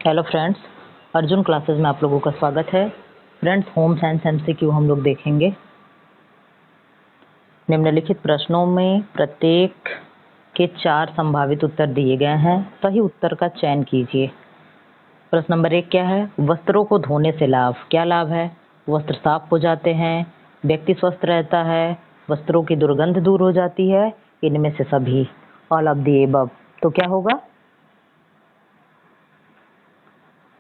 Hello friends, Arjun classes में आप लोगों का स्वागत है। फ्रेंड्स, होम साइंस एमसीक्यू हम लोग देखेंगे। निम्नलिखित प्रश्नों में प्रत्येक के 4 संभावित उत्तर दिए गए हैं। सही उत्तर का चयन कीजिए। प्रश्न नंबर 1 क्या है? वस्त्रों को धोने से लाभ। क्या लाभ है? वस्त्र साफ हो जाते हैं, व्यक्ति स्वस्थ रहता है, वस्त्रों की दुर्गंध दूर हो जाती है, इनमें से सभी, ऑल ऑफ द एबव। तो क्या होगा?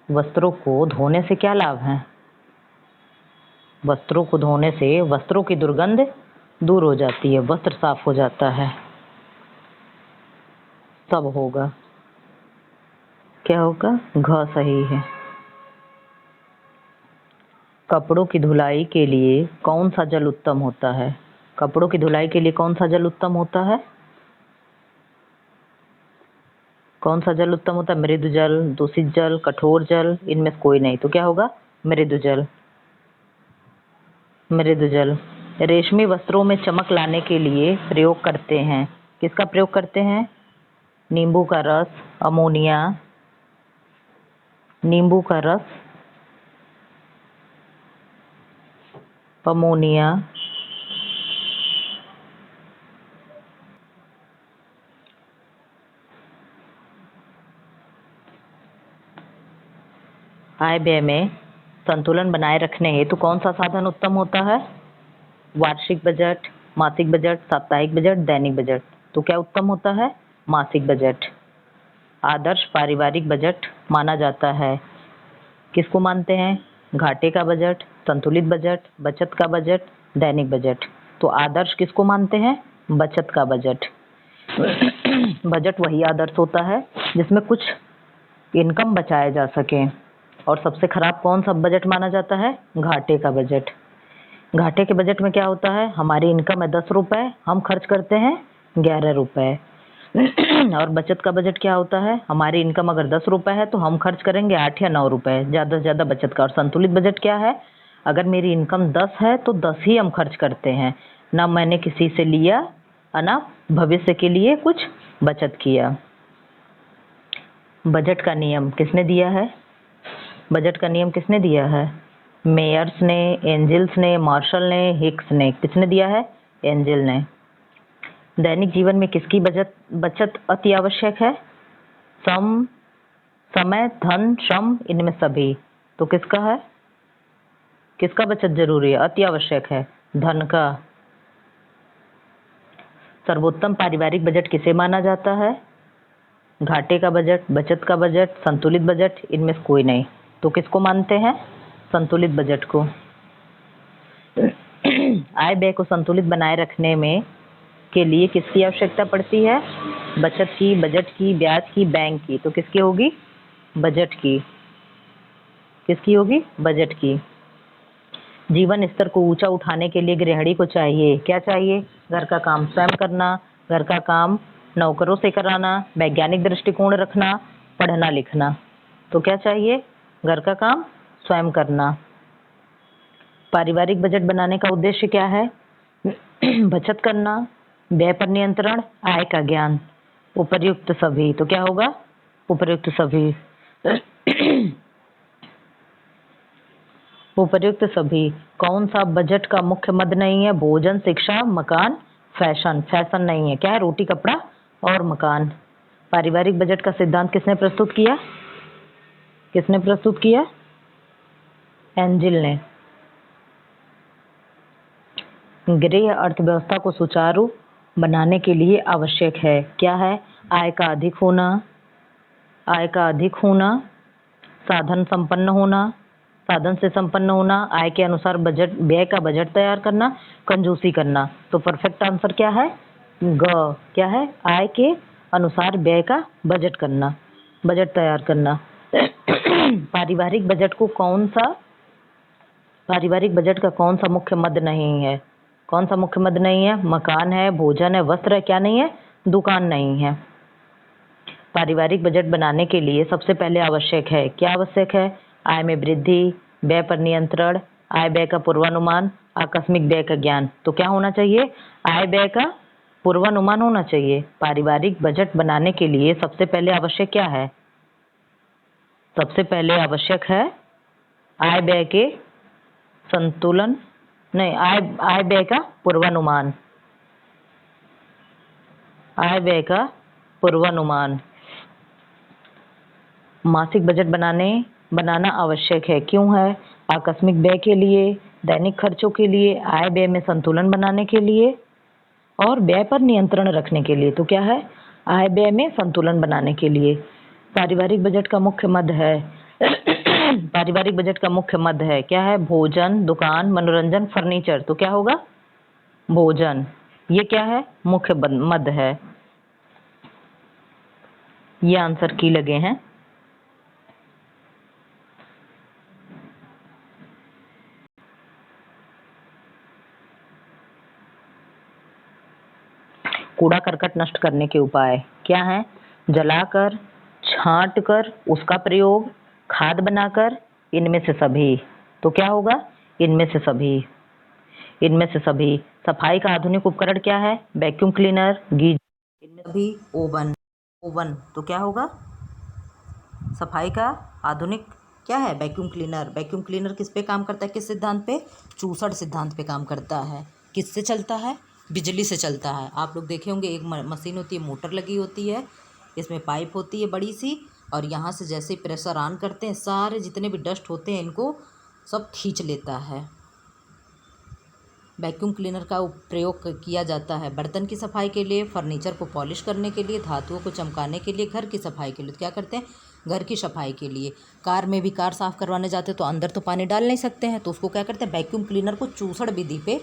वस्त्रों को धोने से क्या लाभ है? वस्त्रों को धोने से वस्त्रों की दुर्गंध दूर हो जाती है, वस्त्र साफ हो जाता है। सब होगा। क्या होगा? घ सही है। कपड़ों की धुलाई के लिए कौन सा जल उत्तम होता है? कपड़ों की धुलाई के लिए कौन सा जल उत्तम होता है? कौन सा जल उत्तम होता है? मृदु जल, दूषित जल, कठोर जल, इनमें से कोई नहीं। तो क्या होगा? मृदु जल। मृदु जल। रेशमी वस्त्रों में चमक लाने के लिए प्रयोग करते हैं। किसका प्रयोग करते हैं? नींबू का रस, अमोनिया, नींबू का रस, अमोनिया, आय व्यय में संतुलन बनाए रखने हेतु कौन सा साधन उत्तम होता है? वार्षिक बजट, मासिक बजट, साप्ताहिक बजट, दैनिक बजट। तो क्या उत्तम होता है? मासिक बजट। आदर्श पारिवारिक बजट माना जाता है। किसको मानते हैं? घाटे का बजट, संतुलित बजट, बचत का बजट, दैनिक बजट। तो आदर्श किसको मानते हैं? बचत का बजट। बजट वही आदर्श होता है जिसमें कुछ इनकम बचाया जा सके। और सबसे खराब कौन सा बजट माना जाता है? घाटे का बजट। घाटे के बजट में क्या होता है? हमारी इनकम है 10 रुपए, हम खर्च करते हैं 11 रुपए। और बचत का बजट क्या होता है? हमारी इनकम अगर 10 रुपए है तो हम खर्च करेंगे 8 या 9 रुपए, ज़्यादा से ज़्यादा बचत का। और संतुलित बजट क्या है? अगर मेरी इनकम 10 है तो 10 ही हम खर्च करते हैं, ना मैंने किसी से लिया और ना भविष्य के लिए कुछ बचत किया। बजट का नियम किसने दिया है? बजट का नियम किसने दिया है? मेयर्स ने, एंजल्स ने, मार्शल ने, हिक्स ने। किसने दिया है? एंजल ने। दैनिक जीवन में किसकी बचत अति आवश्यक है? समय, धन, श्रम, इनमें सभी। तो किसका है? किसका बचत जरूरी है, अति आवश्यक है? धन का। सर्वोत्तम पारिवारिक बजट किसे माना जाता है? घाटे का बजट, बचत का बजट, संतुलित बजट, इनमें से कोई नहीं। तो किसको मानते हैं? संतुलित बजट को। आय व्यय को संतुलित बनाए रखने में के लिए किसकी आवश्यकता पड़ती है? बचत की, बजट की, ब्याज की, बैंक की। तो किसकी होगी? बजट की। किसकी होगी? बजट की। जीवन स्तर को ऊंचा उठाने के लिए गृहिणी को चाहिए, क्या चाहिए? घर का काम स्वयं करना, घर का काम नौकरों से कराना, वैज्ञानिक दृष्टिकोण रखना, पढ़ना लिखना। तो क्या चाहिए? घर का काम स्वयं करना। पारिवारिक बजट बनाने का उद्देश्य क्या है? बचत करना, व्यय पर नियंत्रण, आय का ज्ञान। उपर्युक्त सभी। तो क्या होगा? उपर्युक्त सभी। उपर्युक्त सभी। कौन सा बजट का मुख्य मद नहीं है? भोजन, शिक्षा, मकान, फैशन। फैशन नहीं है, क्या है? रोटी, कपड़ा और मकान। पारिवारिक बजट का सिद्धांत किसने प्रस्तुत किया? किसने प्रस्तुत किया? एंजिल ने। गृह अर्थव्यवस्था को सुचारू बनाने के लिए आवश्यक है, क्या है? आय का अधिक होना, आय का अधिक होना, साधन संपन्न होना, साधन से संपन्न होना, आय के अनुसार बजट, व्यय का बजट तैयार करना, कंजूसी करना। तो परफेक्ट आंसर क्या है? ग। क्या है? आय के अनुसार व्यय का बजट करना, बजट तैयार करना। पारिवारिक बजट को कौन सा, पारिवारिक बजट का कौन सा मुख्य मद नहीं है? कौन सा मुख्य मद नहीं है? मकान है, भोजन है, वस्त्र है, क्या नहीं है? दुकान नहीं है। पारिवारिक बजट बनाने के लिए सबसे पहले आवश्यक है, क्या आवश्यक है? आय में वृद्धि, व्यय पर नियंत्रण, आय व्यय का पूर्वानुमान, आकस्मिक व्यय का ज्ञान। तो क्या होना चाहिए? आय व्यय का पूर्वानुमान होना चाहिए। पारिवारिक बजट बनाने के लिए सबसे पहले आवश्यक क्या है? सबसे पहले आवश्यक है आय व्यय के संतुलन, नहीं, आय व्यय का पूर्वानुमान। आय व्यय का पूर्वानुमान। मासिक बजट बनाना आवश्यक है। क्यों है? आकस्मिक व्यय के लिए, दैनिक खर्चों के लिए, आय व्यय में संतुलन बनाने के लिए और व्यय पर नियंत्रण रखने के लिए। तो क्या है? आय व्यय में संतुलन बनाने के लिए। पारिवारिक बजट का मुख्य मद है पारिवारिक बजट का मुख्य मद है क्या है? भोजन, दुकान, मनोरंजन, फर्नीचर। तो क्या होगा? भोजन। ये क्या है? मुख्य मद है। ये आंसर की लगे हैं। कूड़ा करकट नष्ट करने के उपाय क्या हैं? जलाकर, छांटकर उसका प्रयोग, खाद बनाकर, इनमें से सभी। तो क्या होगा? इनमें से सभी। इनमें से सभी। सफाई का आधुनिक उपकरण क्या है? वैक्यूम क्लीनर, गीजर, इनमें सभी। ओवन। ओवन। तो क्या होगा? सफाई का आधुनिक क्या है? Vacuum cleaner. वैक्यूम क्लीनर किस पे काम करता है? किस सिद्धांत पे? चूसड़ सिद्धांत पे काम करता है। किससे चलता है? बिजली से चलता है। आप लोग देखे होंगे, एक मशीन होती है, मोटर लगी होती है, इसमें पाइप होती है बड़ी सी, और यहाँ से जैसे प्रेशर ऑन करते हैं, सारे जितने भी डस्ट होते हैं इनको सब खींच लेता है। वैक्यूम क्लीनर का प्रयोग किया जाता है बर्तन की सफाई के लिए, फर्नीचर को पॉलिश करने के लिए, धातुओं को चमकाने के लिए, घर की सफाई के लिए। तो क्या करते हैं? घर की सफाई के लिए। कार में भी कार साफ़ करवाने जाते हैं तो अंदर तो पानी डाल नहीं सकते हैं, तो उसको क्या करते हैं? वैक्यूम क्लीनर को चूसड़ विधि पे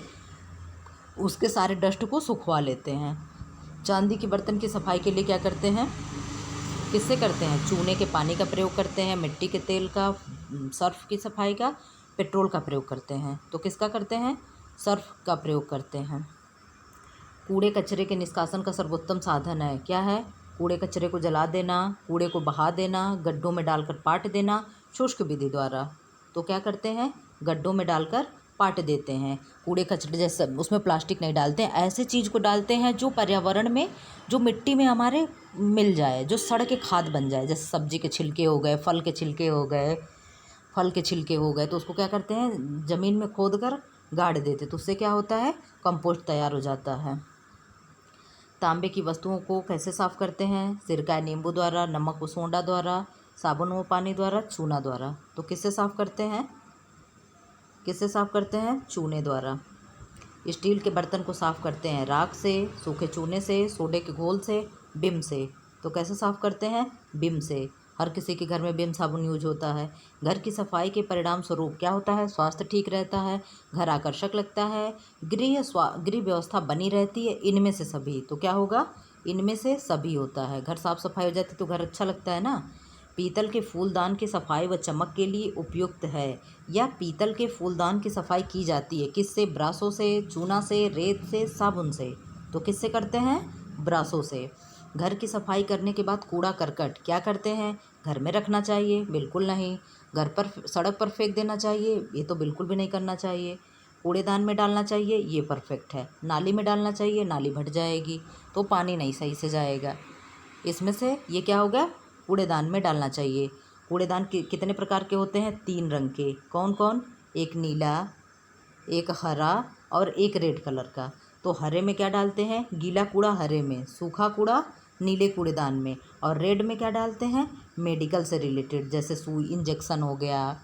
उसके सारे डस्ट को सुखवा लेते हैं। चांदी के बर्तन की सफाई के लिए क्या करते हैं? किससे करते हैं? चूने के पानी का प्रयोग करते हैं, मिट्टी के तेल का, सर्फ की सफाई का, पेट्रोल का प्रयोग करते हैं। तो किसका करते हैं? सर्फ का प्रयोग करते हैं। कूड़े कचरे के निष्कासन का सर्वोत्तम साधन है क्या है? कूड़े कचरे को जला देना, कूड़े को बहा देना, गड्ढों में डालकर पाट देना, शुष्क विधि द्वारा। तो क्या करते हैं? गड्ढों में डालकर पाट देते हैं। कूड़े कचरे जैसे उसमें प्लास्टिक नहीं डालते हैं, ऐसे चीज़ को डालते हैं जो पर्यावरण में, जो मिट्टी में हमारे मिल जाए, जो सड़ के खाद बन जाए। जैसे सब्जी के छिलके हो गए, फल के छिलके हो गए, तो उसको क्या करते हैं? ज़मीन में खोद कर गाड़ देते, तो उससे क्या होता है? कंपोस्ट तैयार हो जाता है। तांबे की वस्तुओं को कैसे साफ़ करते हैं? सिरका नींबू द्वारा, नमक व सोडा द्वारा, साबुन व पानी द्वारा, चूना द्वारा। तो किससे साफ़ करते हैं? किससे साफ़ करते हैं? चूने द्वारा। स्टील के बर्तन को साफ़ करते हैं राख से, सूखे चूने से, सोडे के घोल से, बिम से। तो कैसे साफ़ करते हैं? बिम से। हर किसी के घर में बिम साबुन यूज होता है। घर की सफाई के परिणाम स्वरूप क्या होता है? स्वास्थ्य ठीक रहता है, घर आकर्षक लगता है, गृह व्यवस्था बनी रहती है। इनमें से सभी। तो क्या होगा? इनमें से सभी होता है। घर साफ सफाई हो जाती तो घर अच्छा लगता है ना। पीतल के फूलदान की सफाई व चमक के लिए उपयुक्त है। या पीतल के फूलदान की सफाई की जाती है किससे? ब्रासों से, चूना से, रेत से, साबुन से। तो किससे करते हैं? ब्रासों से। घर की सफाई करने के बाद कूड़ा करकट क्या करते हैं? घर में रखना चाहिए? बिल्कुल नहीं। घर पर, सड़क पर फेंक देना चाहिए? ये तो बिल्कुल भी नहीं करना चाहिए। कूड़ेदान में डालना चाहिए? ये परफेक्ट है। नाली में डालना चाहिए? नाली भट जाएगी तो पानी नहीं सही से जाएगा। इसमें से ये क्या होगा? कूड़ेदान में डालना चाहिए। कूड़ेदान कितने प्रकार के होते हैं? 3 रंग के। कौन कौन? एक नीला, एक हरा और एक रेड कलर का। तो हरे में क्या डालते हैं? गीला कूड़ा हरे में, सूखा कूड़ा नीले कूड़ेदान में, और रेड में क्या डालते हैं? मेडिकल से रिलेटेड, जैसे सुई, इंजेक्शन हो गया,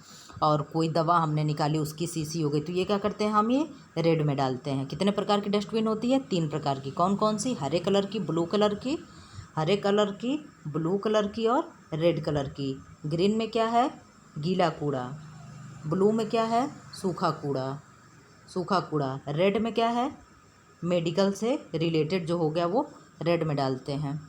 और कोई दवा हमने निकाली उसकी शीशी हो गई, तो ये क्या करते हैं? हम ये रेड में डालते हैं। कितने प्रकार की डस्टबिन होती है? 3 प्रकार की। कौन कौन सी? हरे कलर की, ब्लू कलर की, ब्लू कलर की और रेड कलर की। ग्रीन में क्या है? गीला कूड़ा। ब्लू में क्या है? सूखा कूड़ा। रेड में क्या है? मेडिकल से रिलेटेड जो हो गया वो रेड में डालते हैं।